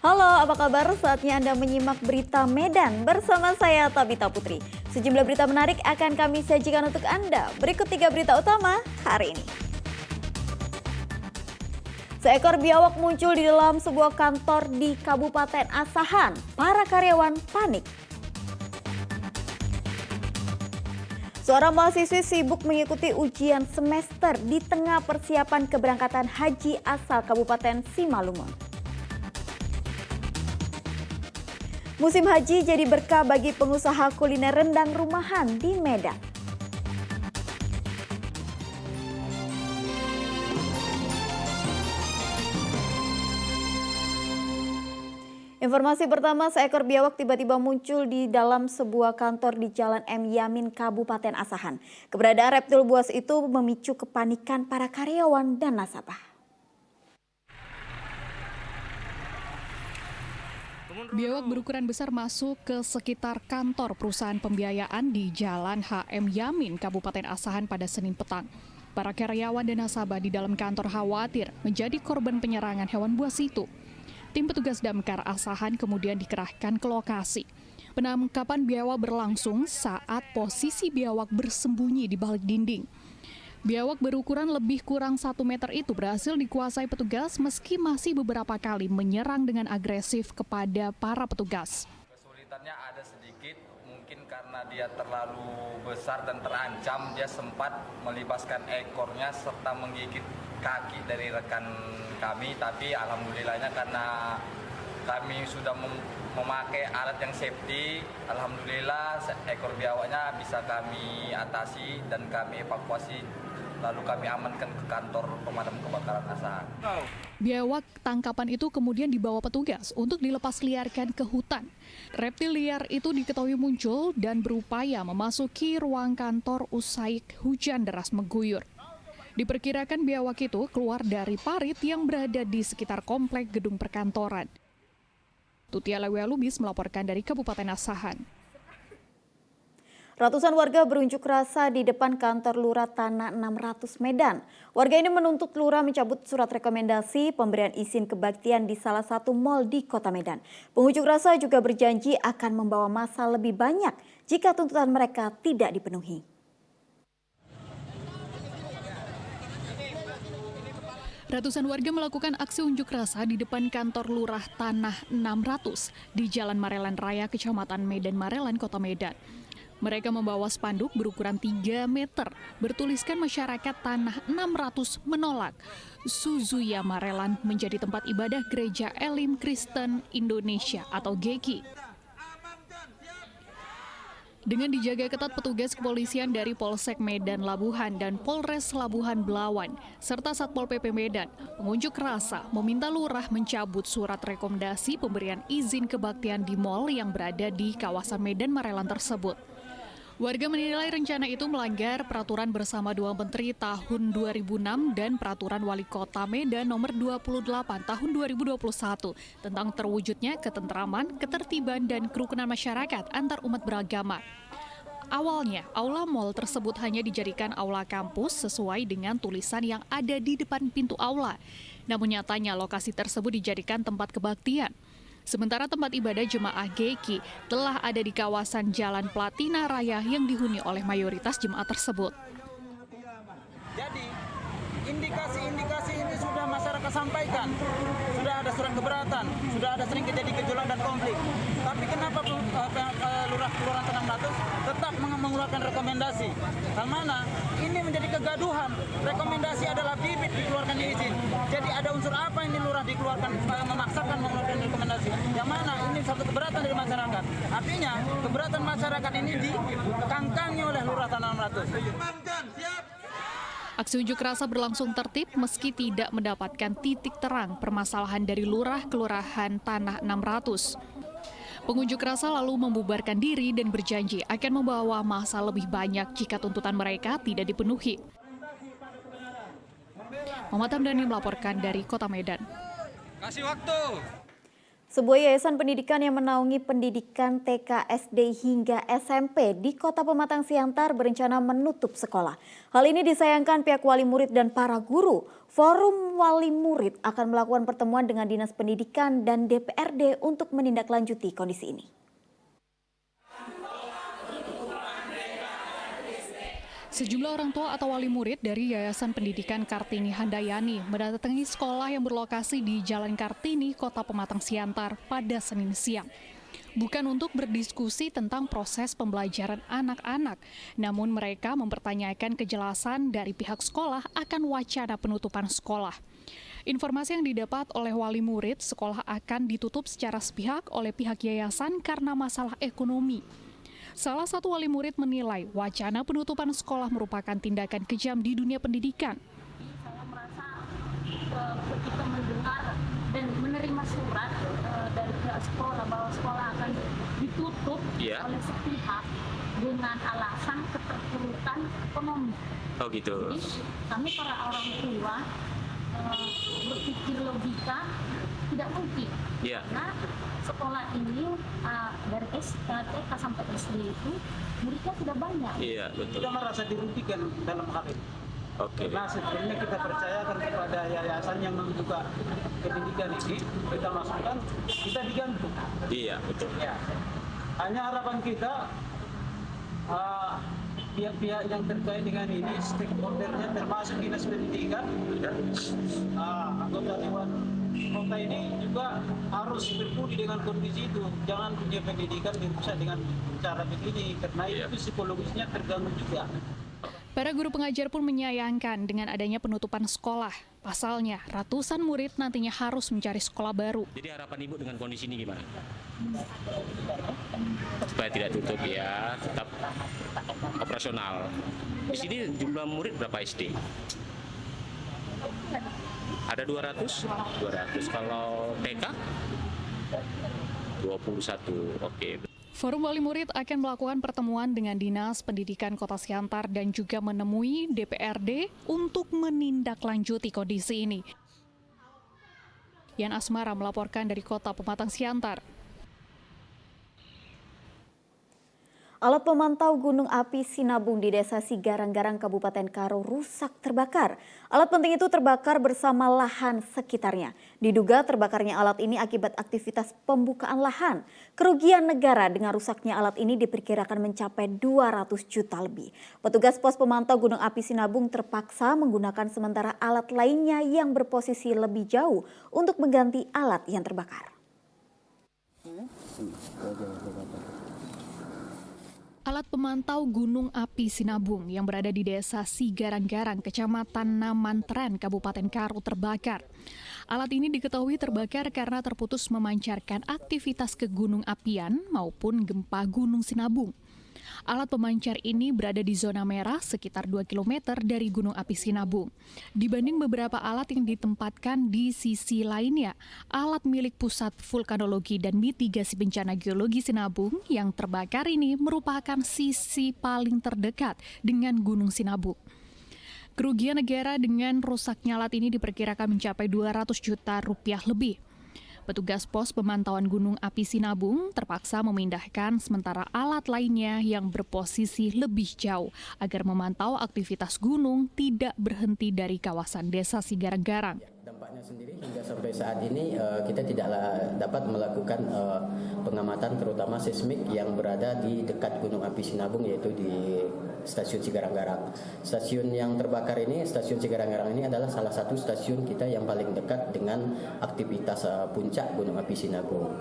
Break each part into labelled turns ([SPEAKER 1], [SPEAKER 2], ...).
[SPEAKER 1] Halo, apa kabar? Saatnya Anda menyimak berita Medan bersama saya Tabita Putri. Sejumlah berita menarik akan kami sajikan untuk Anda. Berikut 3 berita utama hari ini. Seekor biawak muncul di dalam sebuah kantor di Kabupaten Asahan. Para karyawan panik. Seorang mahasiswi sibuk mengikuti ujian semester di tengah persiapan keberangkatan haji asal Kabupaten Simalungun. Musim haji jadi berkah bagi pengusaha kuliner rendang rumahan di Medan. Informasi pertama, seekor biawak tiba-tiba muncul di dalam sebuah kantor di Jalan M. Yamin, Kabupaten Asahan. Keberadaan reptil buas itu memicu kepanikan para karyawan dan nasabah.
[SPEAKER 2] Biawak berukuran besar masuk ke sekitar kantor perusahaan pembiayaan di Jalan HM Yamin, Kabupaten Asahan pada Senin petang. Para karyawan dan nasabah di dalam kantor khawatir menjadi korban penyerangan hewan buas itu. Tim petugas damkar Asahan kemudian dikerahkan ke lokasi. Penangkapan biawak berlangsung saat posisi biawak bersembunyi di balik dinding. Biawak berukuran lebih kurang 1 meter itu berhasil dikuasai petugas meski masih beberapa kali menyerang dengan agresif kepada para petugas.
[SPEAKER 3] Kesulitannya ada sedikit, mungkin karena dia terlalu besar dan terancam, dia sempat melibaskan ekornya serta menggigit kaki dari rekan kami, tapi alhamdulillahnya karena kami sudah memakai alat yang safety, alhamdulillah ekor biawaknya bisa kami atasi dan kami evakuasi. Lalu kami amankan ke kantor pemadam kebakaran Asahan.
[SPEAKER 2] Biawak tangkapan itu kemudian dibawa petugas untuk dilepas liarkan ke hutan. Reptil liar itu diketahui muncul dan berupaya memasuki ruang kantor usai hujan deras mengguyur. Diperkirakan biawak itu keluar dari parit yang berada di sekitar komplek gedung perkantoran. Tutia Lewelubis melaporkan dari Kabupaten Asahan.
[SPEAKER 1] Ratusan warga berunjuk rasa di depan kantor Lurah Tanah 600 Medan. Warga ini menuntut Lurah mencabut surat rekomendasi pemberian izin kebaktian di salah satu mal di Kota Medan. Pengunjuk rasa juga berjanji akan membawa massa lebih banyak jika tuntutan mereka tidak dipenuhi.
[SPEAKER 2] Ratusan warga melakukan aksi unjuk rasa di depan kantor Lurah Tanah 600 di Jalan Marelan Raya, Kecamatan Medan Marelan, Kota Medan. Mereka membawa spanduk berukuran 3 meter, bertuliskan masyarakat Tanah 600 menolak Suzuya Marelan menjadi tempat ibadah Gereja Elim Kristen Indonesia atau GEKI. Dengan dijaga ketat petugas kepolisian dari Polsek Medan Labuhan dan Polres Labuhan Belawan, serta Satpol PP Medan, pengunjuk rasa meminta lurah mencabut surat rekomendasi pemberian izin kebaktian di mal yang berada di kawasan Medan Marelan tersebut. Warga menilai rencana itu melanggar Peraturan Bersama Dua Menteri tahun 2006 dan Peraturan Wali Kota Medan nomor 28 tahun 2021 tentang terwujudnya ketentraman, ketertiban, dan kerukunan masyarakat antar umat beragama. Awalnya, aula mal tersebut hanya dijadikan aula kampus sesuai dengan tulisan yang ada di depan pintu aula. Namun nyatanya lokasi tersebut dijadikan tempat kebaktian. Sementara tempat ibadah jemaah GEKI telah ada di kawasan Jalan Platina Raya yang dihuni oleh mayoritas jemaat tersebut.
[SPEAKER 4] Jadi, indikasi-indikasi ini sudah masyarakat sampaikan. Sudah ada surat keberatan, sudah ada sering terjadi gejolak dan konflik. Tapi kenapa Lurah Kelurahan Tanah 600 tetap mengeluarkan rekomendasi? Yang mana ini menjadi kegaduhan. Rekomendasi adalah bibit dikeluarkan izin. Jadi ada unsur apa ini Lurah dikeluarkan, memaksakan mengeluarkan rekomendasi? Yang mana ini satu keberatan dari masyarakat. Artinya keberatan masyarakat ini dikangkangi oleh Lurah Tanah 600.
[SPEAKER 2] Aksi unjuk rasa berlangsung tertib meski tidak mendapatkan titik terang permasalahan dari Lurah Kelurahan Tanah 600. Pengunjuk rasa lalu membubarkan diri dan berjanji akan membawa massa lebih banyak jika tuntutan mereka tidak dipenuhi. Muhammad Hamdani melaporkan dari Kota Medan.
[SPEAKER 3] Kasih waktu.
[SPEAKER 1] Sebuah yayasan pendidikan yang menaungi pendidikan TK, SD hingga SMP di Kota Pematang Siantar berencana menutup sekolah. Hal ini disayangkan pihak wali murid dan para guru. Forum Wali Murid akan melakukan pertemuan dengan Dinas Pendidikan dan DPRD untuk menindaklanjuti kondisi ini.
[SPEAKER 2] Sejumlah orang tua atau wali murid dari Yayasan Pendidikan Kartini Handayani mendatangi sekolah yang berlokasi di Jalan Kartini, Kota Pematang Siantar pada Senin siang. Bukan untuk berdiskusi tentang proses pembelajaran anak-anak, namun mereka mempertanyakan kejelasan dari pihak sekolah akan wacana penutupan sekolah. Informasi yang didapat oleh wali murid, sekolah akan ditutup secara sepihak oleh pihak yayasan karena masalah ekonomi. Salah satu wali murid menilai wacana penutupan sekolah merupakan tindakan kejam di dunia pendidikan.
[SPEAKER 5] Saya merasa ketika mendengar dan menerima surat dari pihak sekolah bahwa sekolah akan ditutup oleh sepihak dengan alasan keterpurukan ekonomi.
[SPEAKER 6] Oh gitu.
[SPEAKER 5] Jadi kami para orang tua berpikir logika tidak mungkin. Karena sekolah ini dari TK sampai SD itu muridnya sudah banyak.
[SPEAKER 6] Iya, betul.
[SPEAKER 4] Kita merasa dirugikan dalam hal ini.
[SPEAKER 6] Oke.
[SPEAKER 4] Karena sebenarnya kita percayakan kepada yayasan yang membuka pendidikan ini, kita masukkan, kita digantung.
[SPEAKER 6] Iya, betul.
[SPEAKER 4] Ya. Hanya harapan kita pihak-pihak yang terkait dengan ini, stakeholdernya termasuk Dinas Pendidikan, anggota Dewan Kota ini juga harus berpudi dengan kondisi itu. Jangan dunia pendidikan dirusak dengan cara begini, karena itu psikologisnya terganggu juga.
[SPEAKER 2] Para guru pengajar pun menyayangkan dengan adanya penutupan sekolah. Pasalnya, ratusan murid nantinya harus mencari sekolah baru.
[SPEAKER 6] Jadi harapan Ibu dengan kondisi ini gimana? Supaya tidak tutup ya, tetap operasional. Di sini jumlah murid berapa SD? Ada 200? 200. Kalau TK? 21. Oke.
[SPEAKER 2] Forum Wali Murid akan melakukan pertemuan dengan Dinas Pendidikan Kota Siantar dan juga menemui DPRD untuk menindaklanjuti kondisi ini. Yan Asmara melaporkan dari Kota Pematang Siantar.
[SPEAKER 1] Alat pemantau gunung api Sinabung di Desa Sigarang-Garang, Kabupaten Karo rusak terbakar. Alat penting itu terbakar bersama lahan sekitarnya. Diduga terbakarnya alat ini akibat aktivitas pembukaan lahan. Kerugian negara dengan rusaknya alat ini diperkirakan mencapai 200 juta lebih. Petugas pos pemantau gunung api Sinabung terpaksa menggunakan sementara alat lainnya yang berposisi lebih jauh untuk mengganti alat yang terbakar.
[SPEAKER 2] Alat pemantau gunung api Sinabung yang berada di Desa Sigarang-Garang, Kecamatan Namantren, Kabupaten Karo terbakar. Alat ini diketahui terbakar karena terputus memancarkan aktivitas ke gunung apian maupun gempa Gunung Sinabung. Alat pemancar ini berada di zona merah sekitar 2 km dari Gunung Api Sinabung. Dibanding beberapa alat yang ditempatkan di sisi lainnya, alat milik Pusat Vulkanologi dan Mitigasi Bencana Geologi Sinabung yang terbakar ini merupakan sisi paling terdekat dengan Gunung Sinabung. Kerugian negara dengan rusaknya alat ini diperkirakan mencapai 200 juta rupiah lebih. Petugas pos pemantauan Gunung Api Sinabung terpaksa memindahkan sementara alat lainnya yang berposisi lebih jauh agar memantau aktivitas gunung tidak berhenti dari kawasan Desa Sigarang-Garang.
[SPEAKER 7] Dampaknya sendiri hingga sampai saat ini kita tidak dapat melakukan pengamatan terutama seismik yang berada di dekat Gunung Api Sinabung, yaitu di Stasiun Sigarang-Garang. Stasiun yang terbakar ini, Stasiun Sigarang-Garang ini adalah salah satu stasiun kita yang paling dekat dengan aktivitas puncak Gunung Api Sinabung.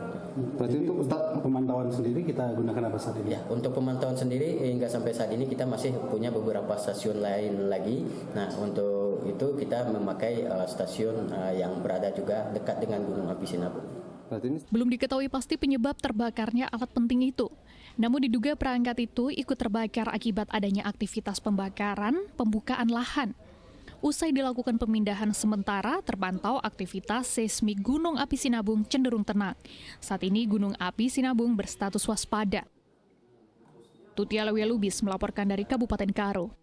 [SPEAKER 8] Berarti untuk pemantauan sendiri kita gunakan apa saat ini?
[SPEAKER 7] Ya, untuk pemantauan sendiri hingga sampai saat ini kita masih punya beberapa stasiun lain lagi. Nah, untuk itu kita memakai stasiun yang berada juga dekat dengan Gunung Api Sinabung.
[SPEAKER 2] Belum diketahui pasti penyebab terbakarnya alat penting itu. Namun diduga perangkat itu ikut terbakar akibat adanya aktivitas pembakaran, pembukaan lahan. Usai dilakukan pemindahan sementara, terpantau aktivitas seismik Gunung Api Sinabung cenderung tenang. Saat ini Gunung Api Sinabung berstatus waspada. Tutia Lewia Lubis melaporkan dari Kabupaten Karo.